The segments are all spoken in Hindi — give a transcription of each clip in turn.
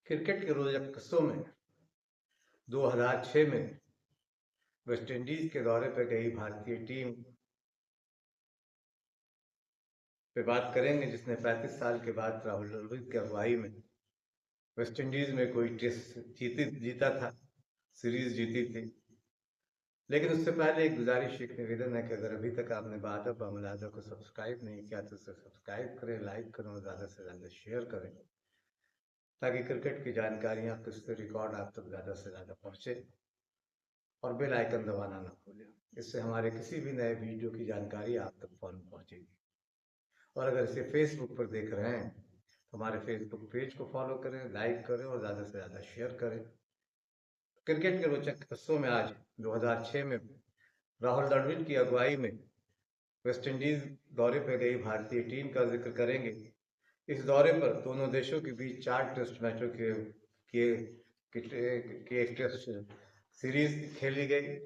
क्रिकेट के रोचक किस्सों में 2006 में वेस्टइंडीज के दौरे पर गई भारतीय टीम पे बात करेंगे, जिसने 35 साल के बाद राहुल द्रविड़ की अगुवाई में वेस्टइंडीज में कोई टेस्ट जीता था, सीरीज जीती थी। लेकिन उससे पहले एक गुजारिश, एक निवेदन है कि अगर अभी तक आपने बादब अमलादा को सब्सक्राइब नहीं किया तो उसे सब्सक्राइब करें, लाइक करें और ज़्यादा से ज़्यादा शेयर करें, ताकि क्रिकेट की जानकारियाँ, किसके रिकॉर्ड आप तक ज़्यादा से ज़्यादा पहुँचे। और बेल आइकन दबाना ना भूलें, इससे हमारे किसी भी नए वीडियो की जानकारी आप तक फौरन पहुँचेगी। और अगर इसे फेसबुक पर देख रहे हैं तो हमारे फेसबुक पेज को फॉलो करें, लाइक करें और ज़्यादा से ज़्यादा शेयर करें। क्रिकेट के रोचक किस्सों में आज 2006 में राहुल द्रविड़ की अगुवाई में वेस्टइंडीज दौरे पर गई भारतीय टीम का जिक्र करेंगे। इस दौरे पर दोनों देशों के बीच 4 टेस्ट मैचों की एक टेस्ट सीरीज खेली गई।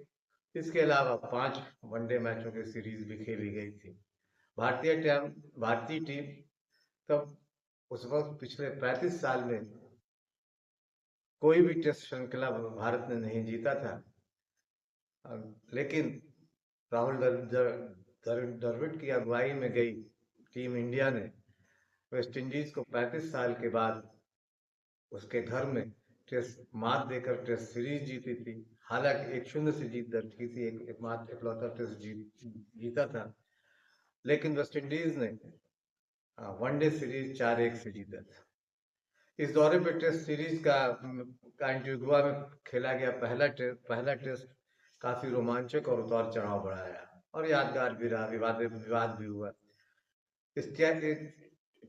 इसके अलावा 5 वनडे मैचों की सीरीज भी खेली गई थी। भारतीय टीम तब उस वक्त पिछले 35 साल में कोई भी टेस्ट श्रृंखला भारत ने नहीं जीता था, लेकिन राहुल द्रविड़ की अगुवाई में गई टीम इंडिया ने वेस्टइंडीज को 35 साल के बाद उसके घर में टेस्ट मात देकर टेस्ट सीरीज जीती थी। हालांकि 1-0 से जीत दर्ज की थी, एकमात्र इकलौता टेस्ट जीता था, लेकिन वेस्टइंडीज ने वनडे सीरीज 4-1 से जीता था। इस दौरे पर टेस्ट सीरीज का एंटीगुआ में खेला गया पहला टेस्ट काफी रोमांचक और उतार चढ़ाव बढ़ाया और यादगार भी रहा, विवाद भी हुआ। इस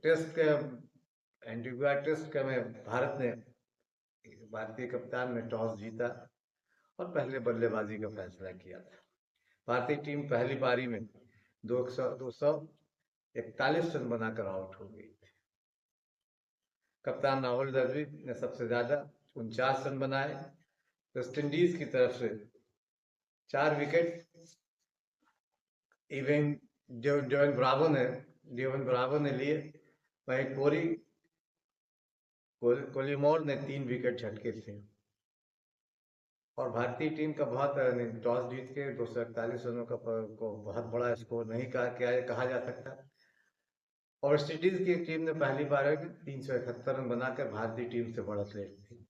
टेस्ट के एंटीगुआ टेस्ट में भारतीय कप्तान ने टॉस जीता और पहले बल्लेबाजी का फैसला किया था। भारतीय टीम पहली पारी में 241 रन बनाकर आउट हो गई थी। कप्तान राहुल द्रविड़ ने सबसे ज्यादा 49 रन बनाए। वेस्टइंडीज की तरफ से 4 विकेट डेवन ब्रावो ने लिए, वहीं कोलिमोर ने 3 विकेट झटके थे। और भारतीय टीम का टॉस जीत के 241 रनों को बहुत बड़ा स्कोर नहीं कहा जा सकता। और वेस्टइंडीज की टीम ने पहली बार 371 रन बनाकर भारतीय टीम से बढ़त ले ली।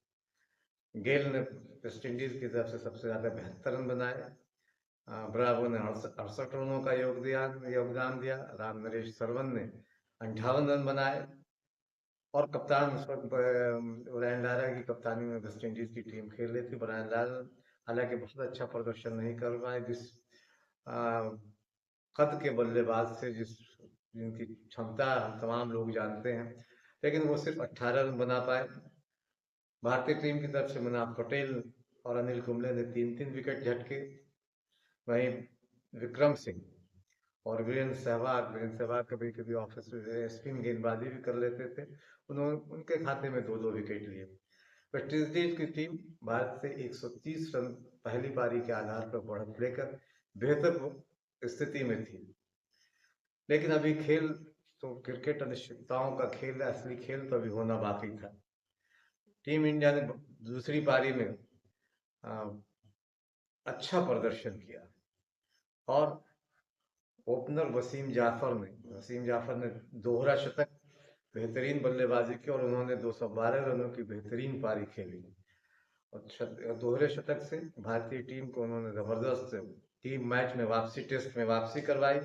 गेल ने वेस्टइंडीज की तरफ से सबसे ज्यादा 72 रन बनाए। ब्रावो ने 68 रनों का योगदान दिया। रामनरेश सरवन ने 58 रन बनाए। और कप्तान उस वक्त ब्रायन लारा की कप्तानी में वेस्टइंडीज की टीम खेल रही थी। ब्रायन लारा हालांकि बहुत अच्छा प्रदर्शन नहीं कर पाए, जिस कद के बल्लेबाज से जिनकी क्षमता हम तमाम लोग जानते हैं, लेकिन वो सिर्फ 18 रन बना पाए। भारतीय टीम की तरफ से मनाफ पटेल और अनिल कुंबले ने 3-3 विकेट झटके। वहीं विक्रम सिंह और वीरेंद्र सहवाग कभी कभी ऑफिस स्पिन गेंदबाजी भी कर लेते थे, उनके खाते में 2-2 विकेट लिए। वेस्टइंडीज की टीम भारत से 130 रन पहली पारी के आधार पर बढ़त लेकर बेहतर स्थिति में थी। लेकिन अभी खेल तो क्रिकेट अनिश्चितताओं का खेल है, असली खेल तो अभी होना बाकी था। टीम इंडिया ने दूसरी पारी में अच्छा प्रदर्शन किया और ओपनर वसीम जाफर ने दोहरा शतक, बेहतरीन बल्लेबाजी की और उन्होंने 212 रनों की बेहतरीन पारी खेली। और दोहरे शतक से भारतीय टीम को उन्होंने जबरदस्त टीम मैच में टेस्ट में वापसी करवाई।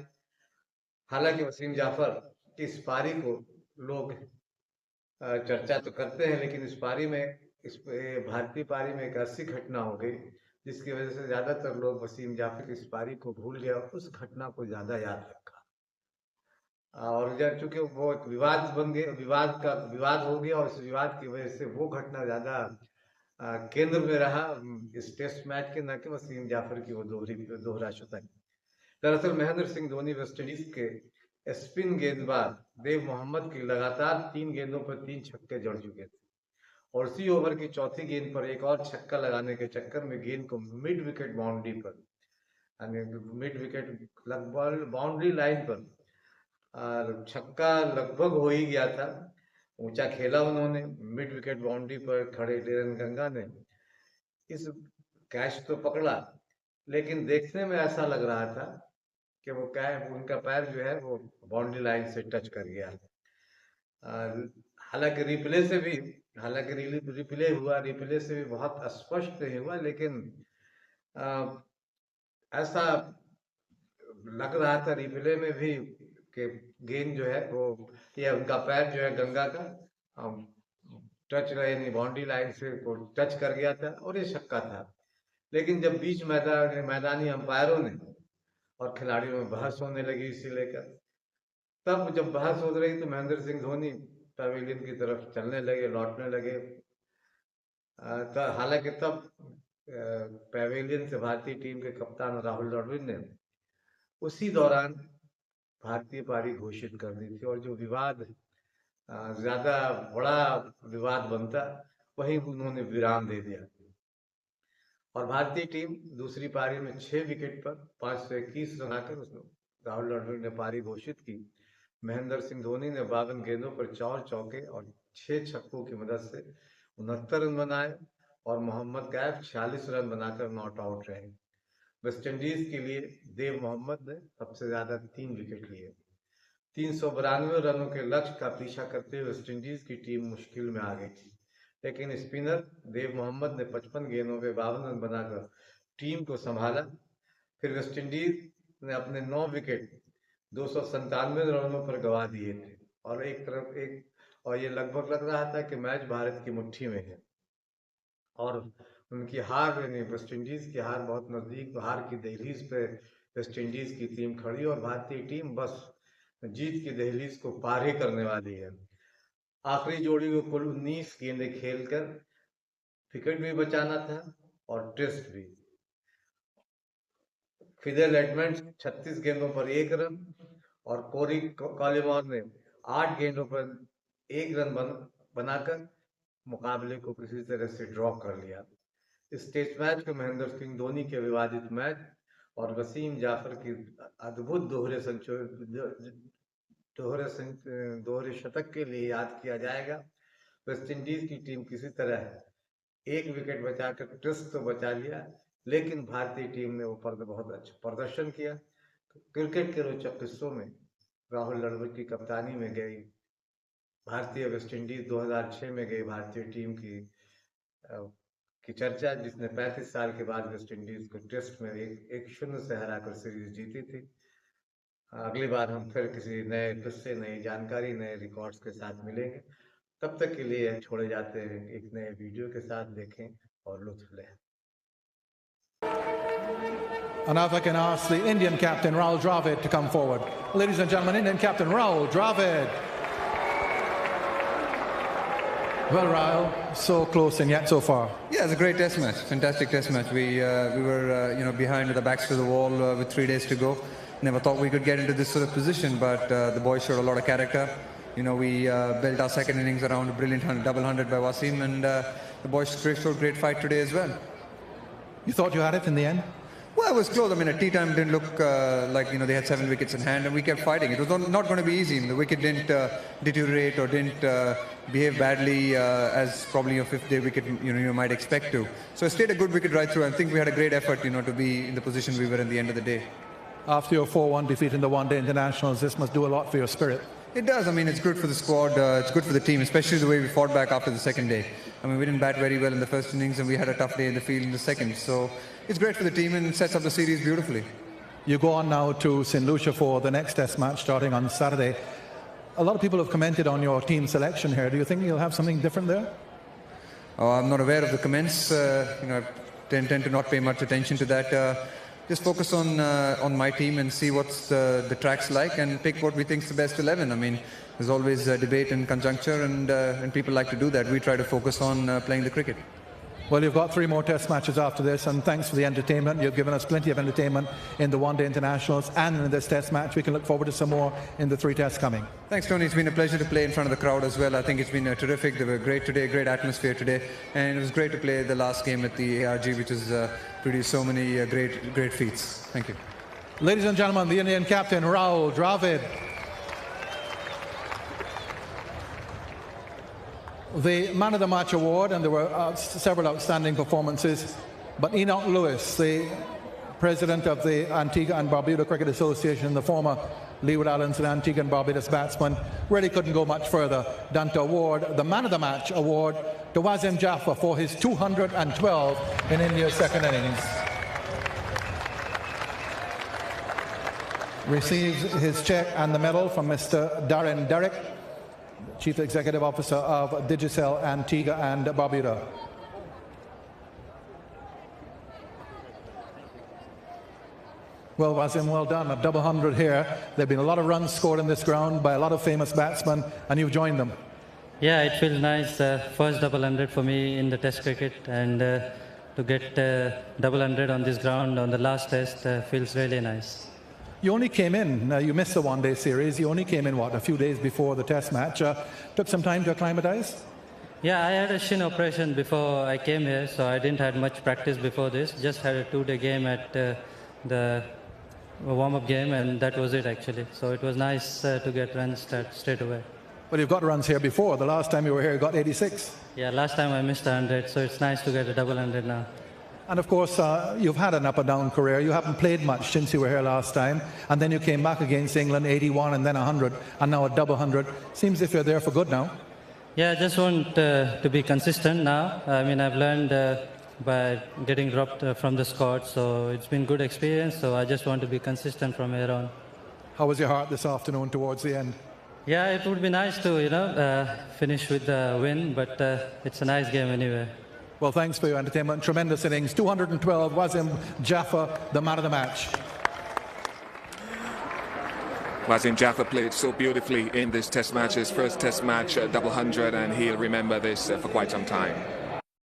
हालांकि वसीम जाफर की इस पारी को लोग चर्चा तो करते हैं, लेकिन इस भारतीय पारी में एक ऐसी घटना हो गई जिसकी वजह से ज्यादातर लोग वसीम जाफर की इस पारी को भूल गया और उस घटना को ज्यादा याद रखा। और जब चूंकि वो एक विवाद बन गया, विवाद हो गया और इस विवाद की वजह से वो घटना ज्यादा केंद्र में रहा इस टेस्ट मैच के, न कि वसीम जाफर की वो दोहरा शतक। दरअसल महेंद्र सिंह धोनी वेस्टइंडीज के स्पिन गेंदबाज देव मोहम्मद की लगातार 3 गेंदों पर 3 छक्के जड़ चुके थे और उसी ओवर की चौथी गेंद पर एक और छक्का लगाने के चक्कर में गेंद को मिड विकेट बाउंड्री पर, लगभग बाउंड्री लाइन पर छक्का लगभग हो ही गया था, ऊंचा खेला उन्होंने, मिड विकेट बाउंड्री पर खड़े डेरन गंगा ने इस कैच तो पकड़ा, लेकिन देखने में ऐसा लग रहा था कि वो उनका पैर जो है वो बाउंड्री लाइन से टच कर गया। हालांकि रिप्ले से भी रिप्ले से भी बहुत स्पष्ट नहीं हुआ, लेकिन ऐसा लग रहा था रिप्ले में भी कि गेंद जो है वो, या उनका पैर जो है गंगा का टच यानी बाउंड्री लाइन से वो टच कर गया था और ये छक्का था। लेकिन जब बीच मैदानी अंपायरों ने और खिलाड़ियों में बहस होने लगी इसे लेकर, तब जब बहस हो रही तो महेंद्र सिंह धोनी पवेलियन की तरफ चलने लगे, लौटने लगे। हालांकि तब पवेलियन से भारतीय टीम के कप्तान राहुल द्रविड़ ने उसी दौरान भारतीय पारी घोषित कर दी थी, और जो विवाद ज्यादा बड़ा विवाद बनता वही उन्होंने विराम दे दिया, और भारतीय टीम दूसरी पारी में 6 विकेट पर 521 रन आकर राहुल द्रविड़ ने पारी घोषित की। महेंद्र सिंह धोनी ने 52 गेंदों पर 4 चौके और 6 छक्कों की मदद से 69 रन बनाए, और मोहम्मद कैफ 46 रन बनाकर नॉट आउट रहे। वेस्टइंडीज के लिए देव मोहम्मद ने सबसे ज्यादा 3 विकेट लिए। 392 रनों के लक्ष्य का पीछा करते हुए वेस्टइंडीज की टीम मुश्किल में आ गई थी, लेकिन स्पिनर देव मोहम्मद ने 55 गेंदों में 52 रन बनाकर टीम को संभाला। फिर वेस्टइंडीज ने अपने 9 विकेट 297 रनों पर गंवा दिए थे, और ये लगभग लग रहा था कि मैच भारत की मुट्ठी में है, और उनकी हार यानी वेस्टइंडीज की हार बहुत नजदीक, हार की दहलीज पे वेस्टइंडीज की टीम खड़ी, और भारतीय टीम बस जीत की दहलीज को पार ही करने वाली है। आखिरी जोड़ी को कुल 19 गेंदें खेलकर विकेट भी बचाना था और टेस्ट भी। फिदेल एडमंड्स 36 गेंदों पर 1 रन और कोरी कॉलिमोर ने 8 गेंदों पर 1 रन बनाकर मुकाबले को किसी तरह से ड्रॉ कर लिया। इस टेस्ट मैच को महेंद्र सिंह धोनी के विवादित मैच और वसीम जाफर की अद्भुत दोहरे शतक के लिए याद किया जाएगा। वेस्टइंडीज की टीम किसी तरह 1 विकेट बचाकर टेस्ट तो बचा लिया, लेकिन भारतीय टीम ने वो बहुत अच्छा प्रदर्शन किया। क्रिकेट के रोचक किस्सों में राहुल द्रविड़ की कप्तानी में गई भारतीय वेस्टइंडीज 2006 में गई भारतीय टीम की चर्चा, जिसने 35 साल के बाद वेस्टइंडीज को टेस्ट में 1-0 से हराकर सीरीज जीती थी। अगली बार हम फिर किसी नए किस्से, नई जानकारी, नए रिकॉर्ड्स के साथ मिलेंगे। तब तक के लिए छोड़े जाते हैं एक नए वीडियो के साथ, देखें और लुत्फ लें। And now if I can ask the Indian captain Rahul Dravid to come forward. Ladies and gentlemen, Indian captain Rahul Dravid. Well, Rahul, so close and yet so far. Yeah, it's a great test match, fantastic test match. We were behind with the backs to the wall with 3 days to go. Never thought we could get into this sort of position, but the boys showed a lot of character. We built our second innings around a brilliant double 100 by Wasim, and the boys showed great fight today as well. You thought you had it in the end? Well, it was close. I mean, at tea time didn't look like they had 7 wickets in hand, and we kept fighting. It was not going to be easy. The wicket didn't deteriorate or didn't behave badly as probably your 5th day wicket you might expect to. So it stayed a good wicket right through. I think we had a great effort to be in the position we were in the end of the day. After your 4-1 defeat in the one-day internationals, this must do a lot for your spirit. It does. I mean, it's good for the squad. It's good for the team, especially the way we fought back after the second day. I mean, we didn't bat very well in the first innings, and we had a tough day in the field in the second. So it's great for the team and sets up the series beautifully. You go on now to St. Lucia for the next test match starting on Saturday. A lot of people have commented on your team selection here. Do you think you'll have something different there? Oh, I'm not aware of the comments. I tend to not pay much attention to that. Just focus on my team and see what's the track's like and pick what we think is the best 11. I mean, there's always debate and conjuncture, and people like to do that. We try to focus on playing the cricket. Well, you've got 3 more test matches after this, and thanks for the entertainment. You've given us plenty of entertainment in the one-day internationals and in this test match. We can look forward to some more in the 3 tests coming. Thanks, Tony. It's been a pleasure to play in front of the crowd as well. I think it's been terrific. They were great today, great atmosphere today, and it was great to play the last game at the ARG, which has produced so many great feats. Thank you. Ladies and gentlemen, the Indian captain, Rahul Dravid. the Man of the Match award, and there were several outstanding performances, but Enoch Lewis, the president of the Antigua and Barbuda Cricket Association, the former Leeward Islands and Antigua and Barbuda batsman, really couldn't go much further than to award the Man of the Match award to Wasim Jaffer for his 212 in India's second innings. Receives his cheque and the medal from Mr. Darren Derrick, Chief Executive Officer of Digicel Antigua and Barbuda. Well, Wasim, well done. A double hundred here. There have been a lot of runs scored in this ground by a lot of famous batsmen, and you've joined them. Yeah, it feels nice. First double hundred for me in the Test cricket, and to get double hundred on this ground on the last Test feels really nice. You only came in, you missed the one-day series. You only came in, what, a few days before the Test match. Took some time to acclimatise? Yeah, I had a shin operation before I came here, so I didn't have much practice before this. Just had a 2-day game at the warm-up game, and that was it actually. So it was nice to get runs straight away. Well, you've got runs here before. The last time you were here, you got 86. Yeah, last time I missed 100, so it's nice to get a double 100 now. And of course, you've had an up-and-down career. You haven't played much since you were here last time. And then you came back against England, 81 and then 100, and now a double 100. Seems as if you're there for good now. Yeah, I just want to be consistent now. I mean, I've learned by getting dropped from the squad, so it's been good experience. So I just want to be consistent from here on. How was your heart this afternoon towards the end? Yeah, it would be nice to, finish with the win, but it's a nice game anyway. Well, thanks for your entertainment. Tremendous innings. 212, Wasim Jaffer, the man of the match. Wasim Jaffer played so beautifully in this Test match, his first Test match, double 100, and he'll remember this for quite some time.